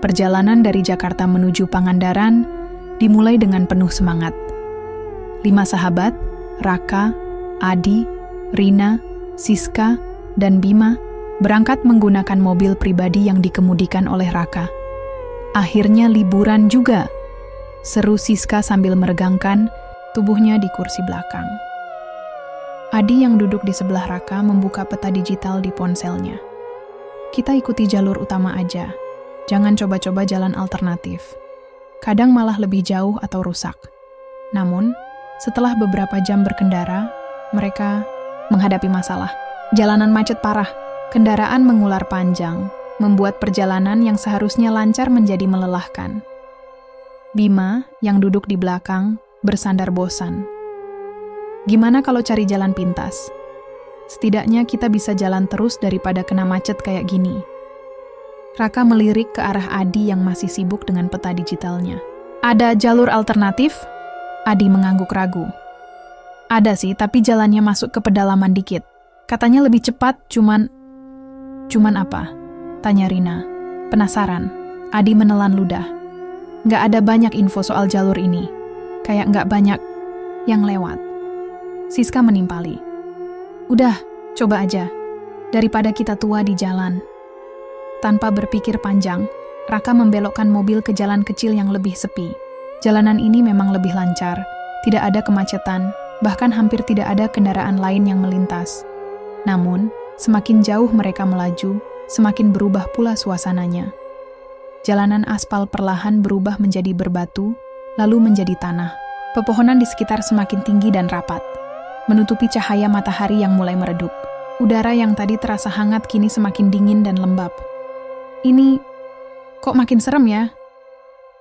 Perjalanan dari Jakarta menuju Pangandaran dimulai dengan penuh semangat. 5 sahabat, Raka, Adi, Rina, Siska, dan Bima berangkat menggunakan mobil pribadi yang dikemudikan oleh Raka. Akhirnya liburan juga, seru Siska sambil meregangkan tubuhnya di kursi belakang. Adi yang duduk di sebelah Raka membuka peta digital di ponselnya. Kita ikuti jalur utama aja, jangan coba-coba jalan alternatif. Kadang malah lebih jauh atau rusak. Namun, setelah beberapa jam berkendara, mereka menghadapi masalah. Jalanan macet parah, kendaraan mengular panjang, membuat perjalanan yang seharusnya lancar menjadi melelahkan. Bima, yang duduk di belakang, bersandar bosan. Gimana kalau cari jalan pintas? Setidaknya kita bisa jalan terus daripada kena macet kayak gini. Raka melirik ke arah Adi yang masih sibuk dengan peta digitalnya. Ada jalur alternatif? Adi mengangguk ragu. Ada sih, tapi jalannya masuk ke pedalaman dikit. Katanya lebih cepat, cuman apa? Tanya Rina. Penasaran. Adi menelan ludah. Nggak ada banyak info soal jalur ini. Kayak nggak banyak yang lewat. Siska menimpali. Udah, coba aja. Daripada kita tua di jalan. Tanpa berpikir panjang, Raka membelokkan mobil ke jalan kecil yang lebih sepi. Jalanan ini memang lebih lancar, tidak ada kemacetan, bahkan hampir tidak ada kendaraan lain yang melintas. Namun, semakin jauh mereka melaju, semakin berubah pula suasananya. Jalanan aspal perlahan berubah menjadi berbatu, lalu menjadi tanah. Pepohonan di sekitar semakin tinggi dan rapat, menutupi cahaya matahari yang mulai meredup. Udara yang tadi terasa hangat kini semakin dingin dan lembab. Ini kok makin serem ya?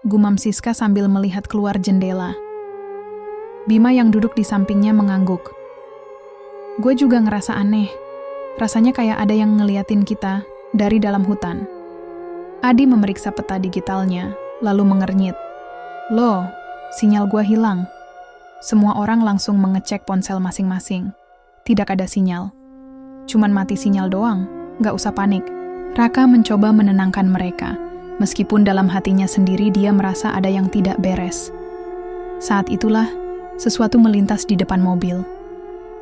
Gumam Siska sambil melihat keluar jendela. Bima yang duduk di sampingnya mengangguk. Gue juga ngerasa aneh. Rasanya kayak ada yang ngeliatin kita dari dalam hutan. Adi memeriksa peta digitalnya, lalu mengernyit. Loh, sinyal gue hilang. Semua orang langsung mengecek ponsel masing-masing. Tidak ada sinyal. Cuman mati sinyal doang, gak usah panik. Raka mencoba menenangkan mereka, meskipun dalam hatinya sendiri dia merasa ada yang tidak beres. Saat itulah, sesuatu melintas di depan mobil.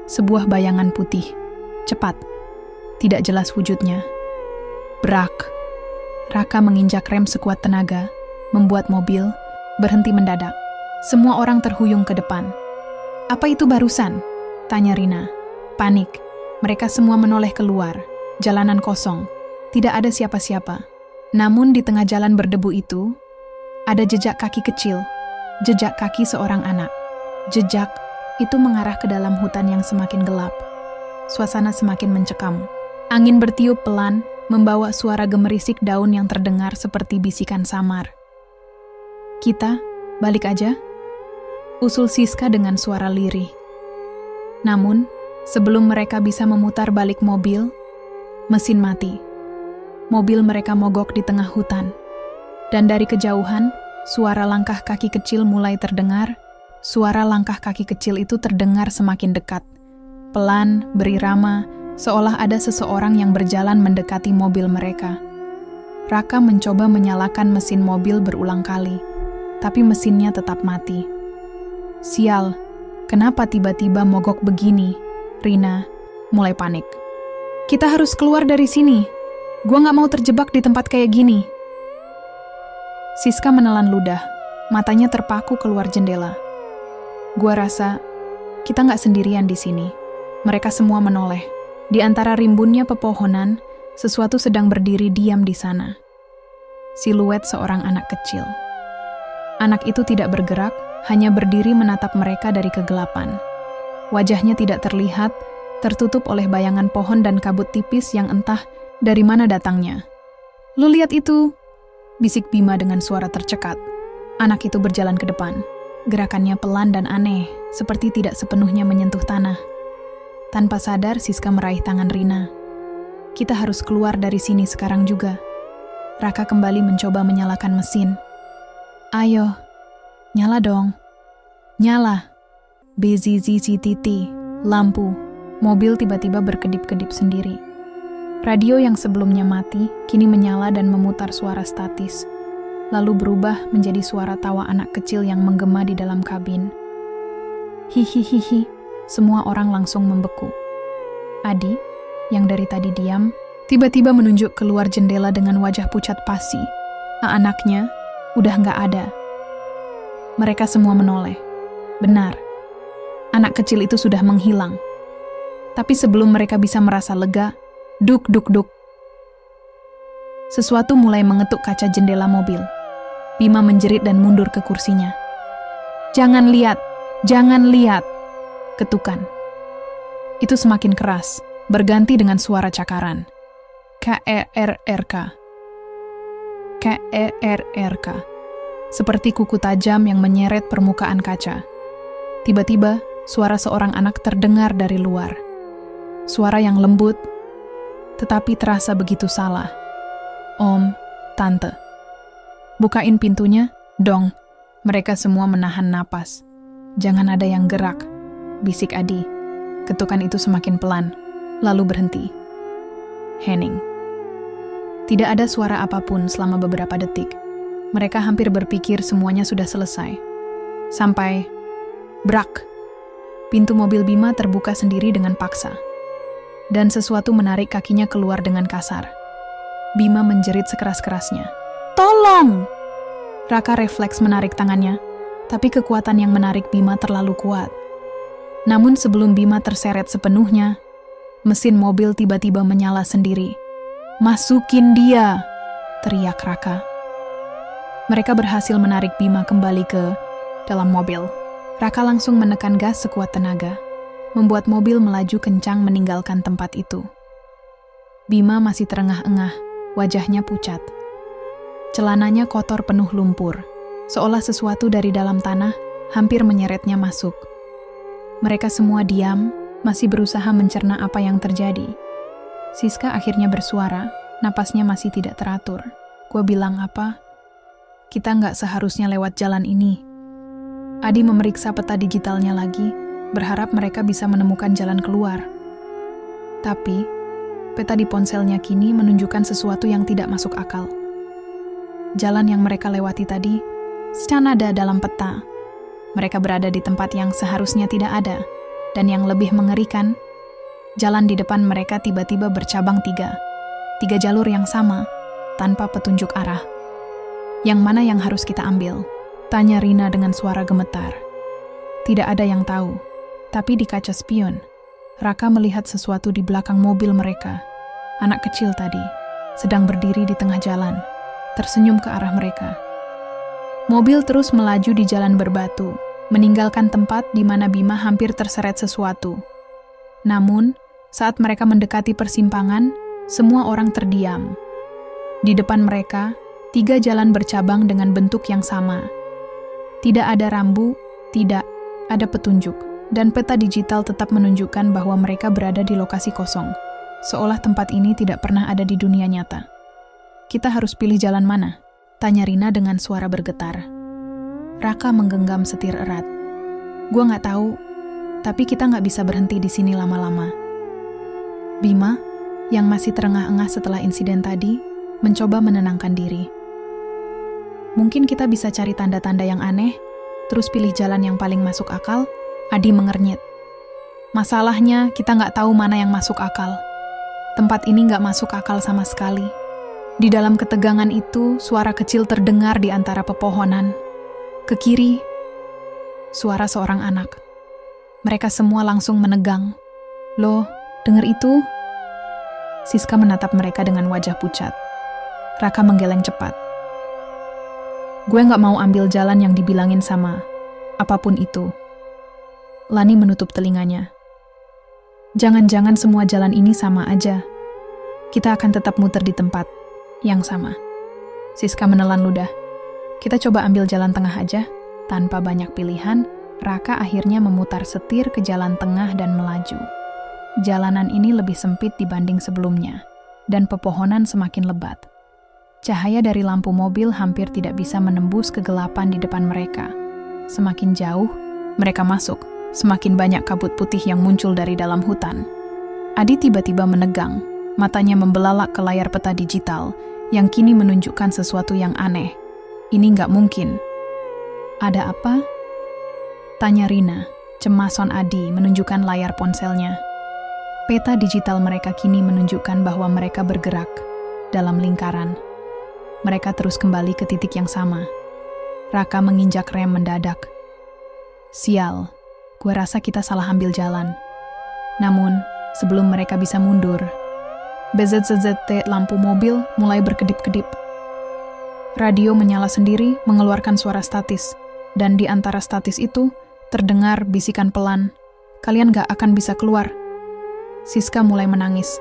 Sebuah bayangan putih, cepat, tidak jelas wujudnya. Brak! Raka menginjak rem sekuat tenaga, membuat mobil berhenti mendadak. Semua orang terhuyung ke depan. Apa itu barusan? Tanya Rina. Panik. Mereka semua menoleh keluar. Jalanan kosong. Tidak ada siapa-siapa. Namun di tengah jalan berdebu itu, ada jejak kaki kecil. Jejak kaki seorang anak. Jejak itu mengarah ke dalam hutan yang semakin gelap. Suasana semakin mencekam. Angin bertiup pelan, membawa suara gemerisik daun yang terdengar seperti bisikan samar. Kita balik aja? Usul Siska dengan suara lirih. Namun, sebelum mereka bisa memutar balik mobil, mesin mati. Mobil mereka mogok di tengah hutan. Dan dari kejauhan, suara langkah kaki kecil mulai terdengar. Suara langkah kaki kecil itu terdengar semakin dekat. Pelan, berirama, seolah ada seseorang yang berjalan mendekati mobil mereka. Raka mencoba menyalakan mesin mobil berulang kali, tapi mesinnya tetap mati. Sial, kenapa tiba-tiba mogok begini? Rina mulai panik. Kita harus keluar dari sini. Gua gak mau terjebak di tempat kayak gini. Siska menelan ludah, matanya terpaku keluar jendela. Gua rasa kita gak sendirian di sini. Mereka semua menoleh. Di antara rimbunnya pepohonan, sesuatu sedang berdiri diam di sana. Siluet seorang anak kecil. Anak itu tidak bergerak, hanya berdiri menatap mereka dari kegelapan. Wajahnya tidak terlihat, tertutup oleh bayangan pohon dan kabut tipis yang entah dari mana datangnya. Lu lihat itu? Bisik Bima dengan suara tercekat. Anak itu berjalan ke depan. Gerakannya pelan dan aneh, seperti tidak sepenuhnya menyentuh tanah. Tanpa sadar, Siska meraih tangan Rina. Kita harus keluar dari sini sekarang juga. Raka kembali mencoba menyalakan mesin. Ayo, nyala dong. Nyala. BZZZTT, lampu. Mobil tiba-tiba berkedip-kedip sendiri. Radio yang sebelumnya mati, kini menyala dan memutar suara statis. lalu berubah menjadi suara tawa anak kecil yang menggema di dalam kabin. Hihihihi, semua orang langsung membeku. Adi, yang dari tadi diam, tiba-tiba menunjuk keluar jendela dengan wajah pucat pasi. Anaknya udah nggak ada. Mereka semua menoleh. Benar, anak kecil itu sudah menghilang. Tapi sebelum mereka bisa merasa lega, duk duk duk. Sesuatu mulai mengetuk kaca jendela mobil. Bima menjerit dan mundur ke kursinya. Jangan lihat, jangan lihat. Ketukan. Itu semakin keras, berganti dengan suara cakaran. K-E-R-R-K. K-E-R-R-K. Seperti kuku tajam yang menyeret permukaan kaca. Tiba-tiba, suara seorang anak terdengar dari luar. Suara yang lembut, tetapi terasa begitu salah. Om, Tante. Bukain pintunya, dong. Mereka semua menahan napas. Jangan ada yang gerak, bisik Adi. Ketukan itu semakin pelan, lalu berhenti. Hening. Tidak ada suara apapun selama beberapa detik. Mereka hampir berpikir semuanya sudah selesai. Sampai, brak. Pintu mobil Bima terbuka sendiri dengan paksa. Dan sesuatu menarik kakinya keluar dengan kasar. Bima menjerit sekeras-kerasnya. Tolong! Raka refleks menarik tangannya, tapi kekuatan yang menarik Bima terlalu kuat. Namun sebelum Bima terseret sepenuhnya, mesin mobil tiba-tiba menyala sendiri. Masukin dia! Teriak Raka. Mereka berhasil menarik Bima kembali ke dalam mobil. Raka langsung menekan gas sekuat tenaga, membuat mobil melaju kencang meninggalkan tempat itu. Bima masih terengah-engah, wajahnya pucat. Celananya kotor penuh lumpur, seolah sesuatu dari dalam tanah hampir menyeretnya masuk. Mereka semua diam, masih berusaha mencerna apa yang terjadi. Siska akhirnya bersuara, napasnya masih tidak teratur. Gua bilang apa? Kita nggak seharusnya lewat jalan ini. Adi memeriksa peta digitalnya lagi, berharap mereka bisa menemukan jalan keluar. Tapi, peta di ponselnya kini menunjukkan sesuatu yang tidak masuk akal. Jalan yang mereka lewati tadi, secara ada dalam peta. Mereka berada di tempat yang seharusnya tidak ada, dan yang lebih mengerikan, jalan di depan mereka tiba-tiba bercabang tiga jalur yang sama, tanpa petunjuk arah. Yang mana yang harus kita ambil? Tanya Rina dengan suara gemetar. Tidak ada yang tahu, tapi di kaca spion, Raka melihat sesuatu di belakang mobil mereka. Anak kecil tadi, sedang berdiri di tengah jalan, tersenyum ke arah mereka. Mobil terus melaju di jalan berbatu, meninggalkan tempat di mana Bima hampir terseret sesuatu. Namun, saat mereka mendekati persimpangan, semua orang terdiam. Di depan mereka, 3 jalan bercabang dengan bentuk yang sama. Tidak ada rambu, tidak ada petunjuk, dan peta digital tetap menunjukkan bahwa mereka berada di lokasi kosong, seolah tempat ini tidak pernah ada di dunia nyata. Kita harus pilih jalan mana? Tanya Rina dengan suara bergetar. Raka menggenggam setir erat. Gua nggak tahu, tapi kita nggak bisa berhenti di sini lama-lama. Bima, yang masih terengah-engah setelah insiden tadi, mencoba menenangkan diri. Mungkin kita bisa cari tanda-tanda yang aneh, terus pilih jalan yang paling masuk akal. Adi mengernyit. Masalahnya, kita nggak tahu mana yang masuk akal. Tempat ini nggak masuk akal sama sekali. Di dalam ketegangan itu, suara kecil terdengar di antara pepohonan. Ke kiri, suara seorang anak. Mereka semua langsung menegang. Loh, dengar itu? Siska menatap mereka dengan wajah pucat. Raka menggeleng cepat. Gue nggak mau ambil jalan yang dibilangin sama apapun itu. Lani menutup telinganya. Jangan-jangan semua jalan ini sama aja. Kita akan tetap muter di tempat yang sama. Siska menelan ludah. Kita coba ambil jalan tengah aja. Tanpa banyak pilihan, Raka akhirnya memutar setir ke jalan tengah dan melaju. Jalanan ini lebih sempit dibanding sebelumnya, dan pepohonan semakin lebat. Cahaya dari lampu mobil hampir tidak bisa menembus kegelapan di depan mereka. Semakin jauh, mereka masuk. Semakin banyak kabut putih yang muncul dari dalam hutan. Adi tiba-tiba menegang, matanya membelalak ke layar peta digital yang kini menunjukkan sesuatu yang aneh. Ini nggak mungkin. Ada apa? Tanya Rina, cemas Son Adi menunjukkan layar ponselnya. Peta digital mereka kini menunjukkan bahwa mereka bergerak dalam lingkaran. Mereka terus kembali ke titik yang sama. Raka menginjak rem mendadak. Sial, gue rasa kita salah ambil jalan. Namun, sebelum mereka bisa mundur, BZZT lampu mobil mulai berkedip-kedip. Radio menyala sendiri mengeluarkan suara statis, dan di antara statis itu terdengar bisikan pelan, "Kalian gak akan bisa keluar." Siska mulai menangis.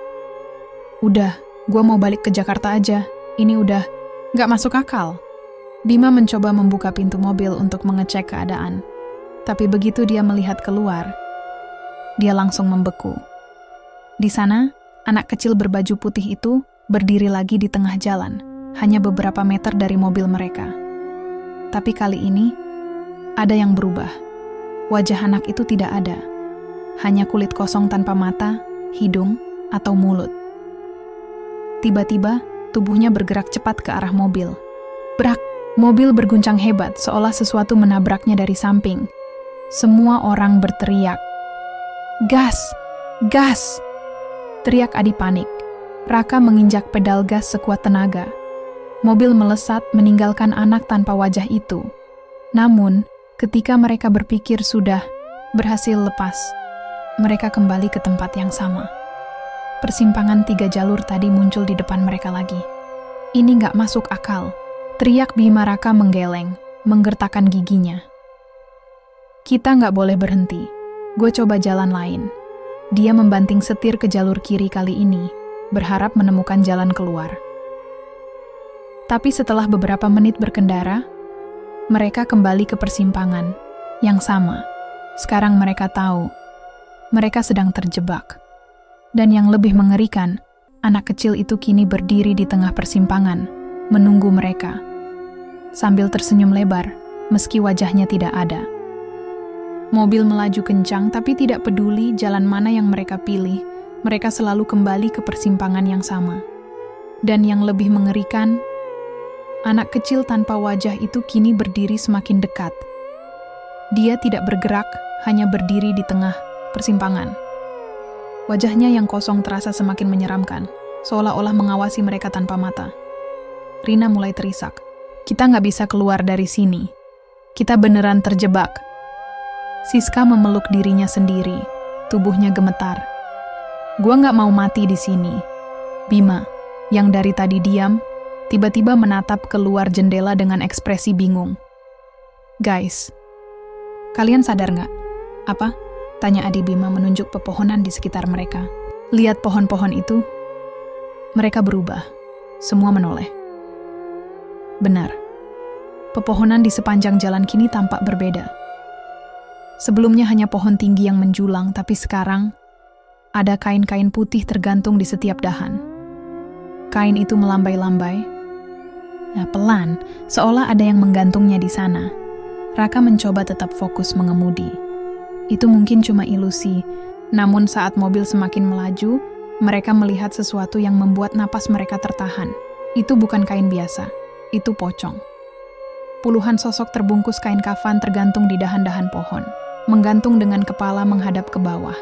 "Udah, gua mau balik ke Jakarta aja. Ini udah gak masuk akal." Bima mencoba membuka pintu mobil untuk mengecek keadaan. Tapi begitu dia melihat keluar, dia langsung membeku. Di sana, anak kecil berbaju putih itu berdiri lagi di tengah jalan, hanya beberapa meter dari mobil mereka. Tapi kali ini, ada yang berubah. Wajah anak itu tidak ada. Hanya kulit kosong tanpa mata, hidung, atau mulut. Tiba-tiba, tubuhnya bergerak cepat ke arah mobil. Brak! Mobil berguncang hebat seolah sesuatu menabraknya dari samping. Semua orang berteriak. "Gas! Gas!" Teriak Adi panik. Raka menginjak pedal gas sekuat tenaga. Mobil melesat meninggalkan anak tanpa wajah itu. Namun, ketika mereka berpikir sudah berhasil lepas, mereka kembali ke tempat yang sama. Persimpangan 3 jalur tadi muncul di depan mereka lagi. Ini nggak masuk akal. Teriak Bima. Raka menggeleng, menggertakkan giginya. "Kita nggak boleh berhenti. Gue coba jalan lain." Dia membanting setir ke jalur kiri kali ini, berharap menemukan jalan keluar. Tapi setelah beberapa menit berkendara, mereka kembali ke persimpangan yang sama. Sekarang mereka tahu, mereka sedang terjebak. Dan yang lebih mengerikan, anak kecil itu kini berdiri di tengah persimpangan, menunggu mereka. Sambil tersenyum lebar, meski wajahnya tidak ada. Mobil melaju kencang tapi tidak peduli jalan mana yang mereka pilih, mereka selalu kembali ke persimpangan yang sama. Dan yang lebih mengerikan, anak kecil tanpa wajah itu kini berdiri semakin dekat. Dia tidak bergerak, hanya berdiri di tengah persimpangan. Wajahnya yang kosong terasa semakin menyeramkan, seolah-olah mengawasi mereka tanpa mata. Rina mulai terisak. "Kita nggak bisa keluar dari sini. Kita beneran terjebak." Siska memeluk dirinya sendiri, tubuhnya gemetar. "Gua nggak mau mati di sini." Bima, yang dari tadi diam, tiba-tiba menatap keluar jendela dengan ekspresi bingung. "Guys, kalian sadar nggak?" "Apa?" tanya Adi Bima menunjuk pepohonan di sekitar mereka. "Lihat pohon-pohon itu. Mereka berubah. Semua menoleh." Benar. Pepohonan di sepanjang jalan kini tampak berbeda. Sebelumnya hanya pohon tinggi yang menjulang, tapi sekarang ada kain-kain putih tergantung di setiap dahan. Kain itu melambai-lambai. Pelan, seolah ada yang menggantungnya di sana. Raka mencoba tetap fokus mengemudi. Itu mungkin cuma ilusi, namun saat mobil semakin melaju, mereka melihat sesuatu yang membuat napas mereka tertahan. Itu bukan kain biasa. Itu pocong. Puluhan sosok terbungkus kain kafan tergantung di dahan-dahan pohon, menggantung dengan kepala menghadap ke bawah.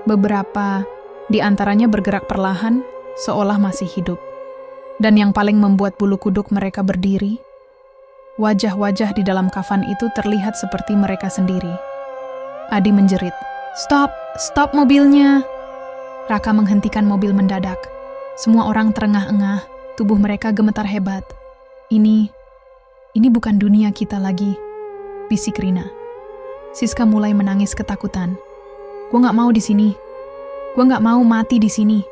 Beberapa di antaranya bergerak perlahan, seolah masih hidup. Dan yang paling membuat bulu kuduk mereka berdiri, wajah-wajah di dalam kafan itu terlihat seperti mereka sendiri. Adi menjerit, "Stop! Stop mobilnya!" Raka menghentikan mobil mendadak. Semua orang terengah-engah, tubuh mereka gemetar hebat. Ini bukan dunia kita lagi, bisik Rina. Siska mulai menangis ketakutan. "Gue nggak mau di sini. Gue nggak mau mati di sini."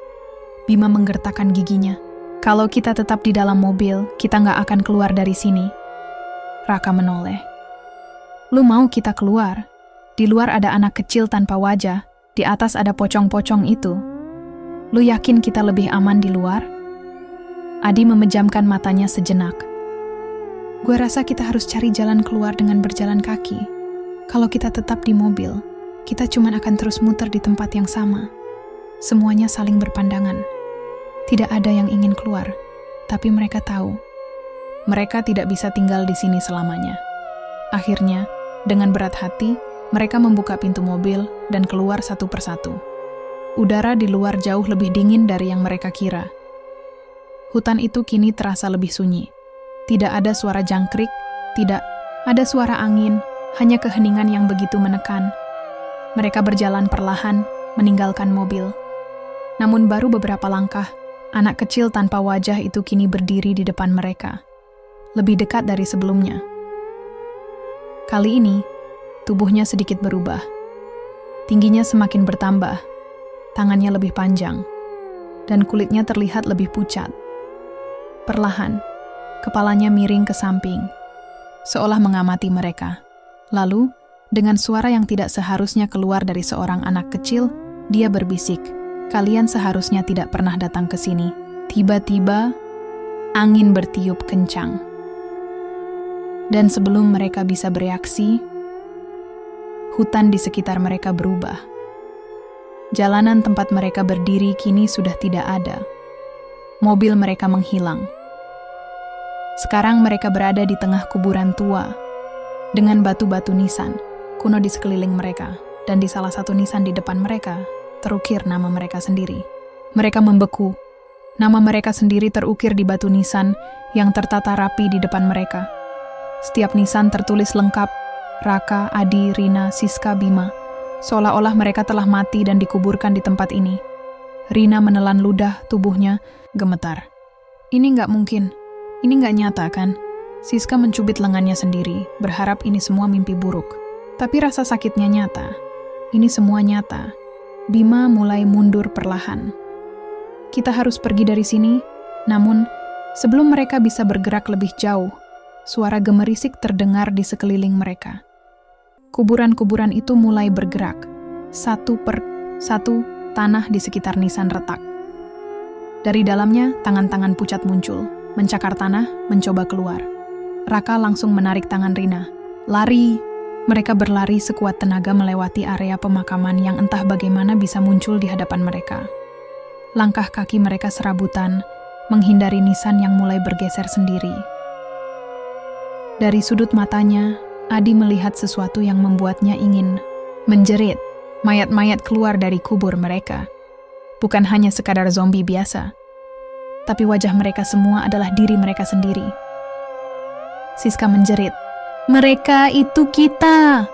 Bima menggertakkan giginya. "Kalau kita tetap di dalam mobil, kita nggak akan keluar dari sini." Raka menoleh. "Lu mau kita keluar? Di luar ada anak kecil tanpa wajah, di atas ada pocong-pocong itu. Lu yakin kita lebih aman di luar?" Adi memejamkan matanya sejenak. "Gue rasa kita harus cari jalan keluar dengan berjalan kaki. Kalau kita tetap di mobil, kita cuma akan terus muter di tempat yang sama. Semuanya saling berpandangan. Tidak ada yang ingin keluar, tapi mereka tahu Mereka tidak bisa tinggal di sini selamanya. Akhirnya, dengan berat hati, mereka membuka pintu mobil dan keluar satu persatu. Udara di luar jauh lebih dingin dari yang mereka kira. Hutan itu kini terasa lebih sunyi. Tidak ada suara jangkrik, tidak ada suara angin, hanya keheningan yang begitu menekan. Mereka berjalan perlahan, meninggalkan mobil. Namun baru beberapa langkah, anak kecil tanpa wajah itu kini berdiri di depan mereka. Lebih dekat dari sebelumnya. Kali ini, tubuhnya sedikit berubah. Tingginya semakin bertambah, tangannya lebih panjang, dan kulitnya terlihat lebih pucat. Perlahan, kepalanya miring ke samping, seolah mengamati mereka. Lalu, dengan suara yang tidak seharusnya keluar dari seorang anak kecil, dia berbisik, "Kalian seharusnya tidak pernah datang ke sini." Tiba-tiba, angin bertiup kencang. Dan sebelum mereka bisa bereaksi, hutan di sekitar mereka berubah. Jalanan tempat mereka berdiri kini sudah tidak ada. Mobil mereka menghilang. Sekarang mereka berada di tengah kuburan tua, dengan batu-batu nisan kuno di sekeliling mereka, dan di salah satu nisan di depan mereka terukir nama mereka sendiri. Mereka membeku. Nama mereka sendiri terukir di batu nisan yang tertata rapi di depan mereka. Setiap nisan tertulis lengkap, Raka, Adi, Rina, Siska, Bima, seolah-olah mereka telah mati dan dikuburkan di tempat ini. Rina menelan ludah, tubuhnya gemetar. Ini nggak mungkin, ini nggak nyata kan? Siska mencubit lengannya sendiri, berharap ini semua mimpi buruk. Tapi rasa sakitnya nyata. Ini semua nyata. Bima mulai mundur perlahan. Kita harus pergi dari sini, namun sebelum mereka bisa bergerak lebih jauh, suara gemerisik terdengar di sekeliling mereka. Kuburan-kuburan itu mulai bergerak. Satu per satu, tanah di sekitar nisan retak. Dari dalamnya, tangan-tangan pucat muncul, mencakar tanah, mencoba keluar. Raka langsung menarik tangan Rina. "Lari!" Mereka berlari sekuat tenaga melewati area pemakaman yang entah bagaimana bisa muncul di hadapan mereka. Langkah kaki mereka serabutan, menghindari nisan yang mulai bergeser sendiri. Dari sudut matanya, Adi melihat sesuatu yang membuatnya ingin menjerit. Mayat-mayat keluar dari kubur mereka. Bukan hanya sekadar zombie biasa, tapi wajah mereka semua adalah diri mereka sendiri. Siska menjerit, "Mereka itu kita!"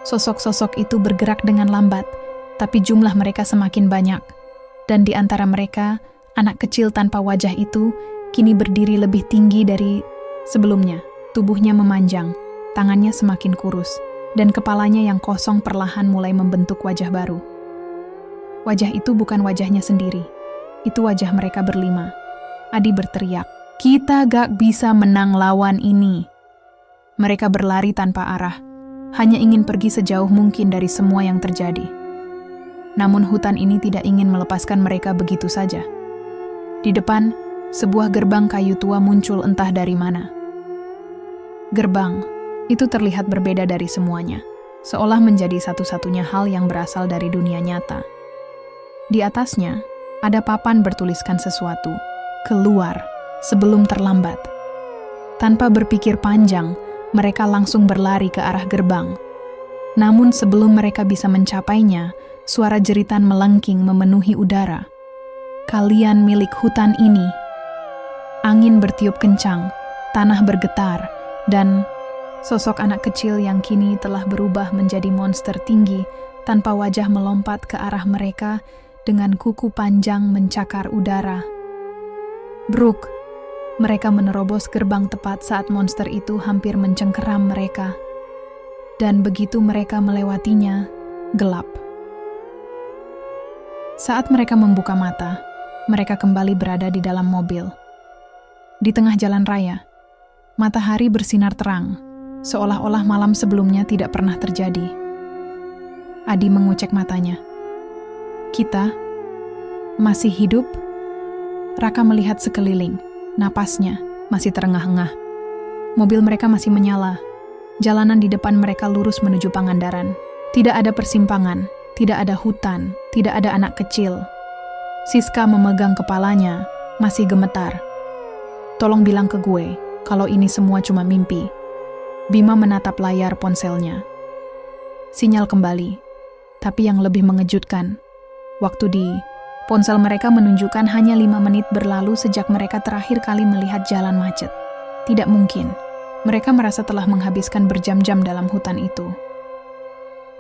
Sosok-sosok itu bergerak dengan lambat, tapi jumlah mereka semakin banyak. Dan di antara mereka, anak kecil tanpa wajah itu kini berdiri lebih tinggi dari sebelumnya. Tubuhnya memanjang, tangannya semakin kurus, dan kepalanya yang kosong perlahan mulai membentuk wajah baru. Wajah itu bukan wajahnya sendiri, itu wajah mereka berlima. Adi berteriak, "Kita gak bisa menang lawan ini." Mereka berlari tanpa arah, hanya ingin pergi sejauh mungkin dari semua yang terjadi. Namun hutan ini tidak ingin melepaskan mereka begitu saja. Di depan, sebuah gerbang kayu tua muncul entah dari mana. Gerbang itu terlihat berbeda dari semuanya, seolah menjadi satu-satunya hal yang berasal dari dunia nyata. Di atasnya, ada papan bertuliskan sesuatu, "Keluar sebelum terlambat." Tanpa berpikir panjang, mereka langsung berlari ke arah gerbang. Namun sebelum mereka bisa mencapainya, suara jeritan melengking memenuhi udara. "Kalian milik hutan ini." Angin bertiup kencang, tanah bergetar, dan sosok anak kecil yang kini telah berubah menjadi monster tinggi tanpa wajah melompat ke arah mereka dengan kuku panjang mencakar udara. Bruk! Mereka menerobos gerbang tepat saat monster itu hampir mencengkeram mereka. Dan begitu mereka melewatinya, gelap. Saat mereka membuka mata, mereka kembali berada di dalam mobil. Di tengah jalan raya, matahari bersinar terang, seolah-olah malam sebelumnya tidak pernah terjadi. Adi mengucek matanya. "Kita masih hidup?" Raka melihat sekeliling, napasnya masih terengah-engah. Mobil mereka masih menyala. Jalanan di depan mereka lurus menuju Pangandaran. Tidak ada persimpangan, tidak ada hutan, tidak ada anak kecil. Siska memegang kepalanya, masih gemetar. "Tolong bilang ke gue, kalau ini semua cuma mimpi. Bima menatap layar ponselnya. Sinyal kembali, tapi yang lebih mengejutkan, waktu di ponsel mereka menunjukkan hanya 5 menit berlalu sejak mereka terakhir kali melihat jalan macet. Tidak mungkin, mereka merasa telah menghabiskan berjam-jam dalam hutan itu.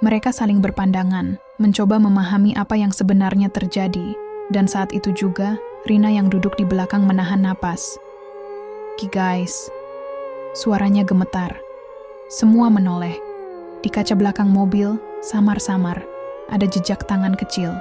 Mereka saling berpandangan, mencoba memahami apa yang sebenarnya terjadi, dan saat itu juga, Rina yang duduk di belakang menahan napas. Guys, suaranya gemetar. Semua menoleh. Di kaca belakang mobil, samar-samar, ada jejak tangan kecil.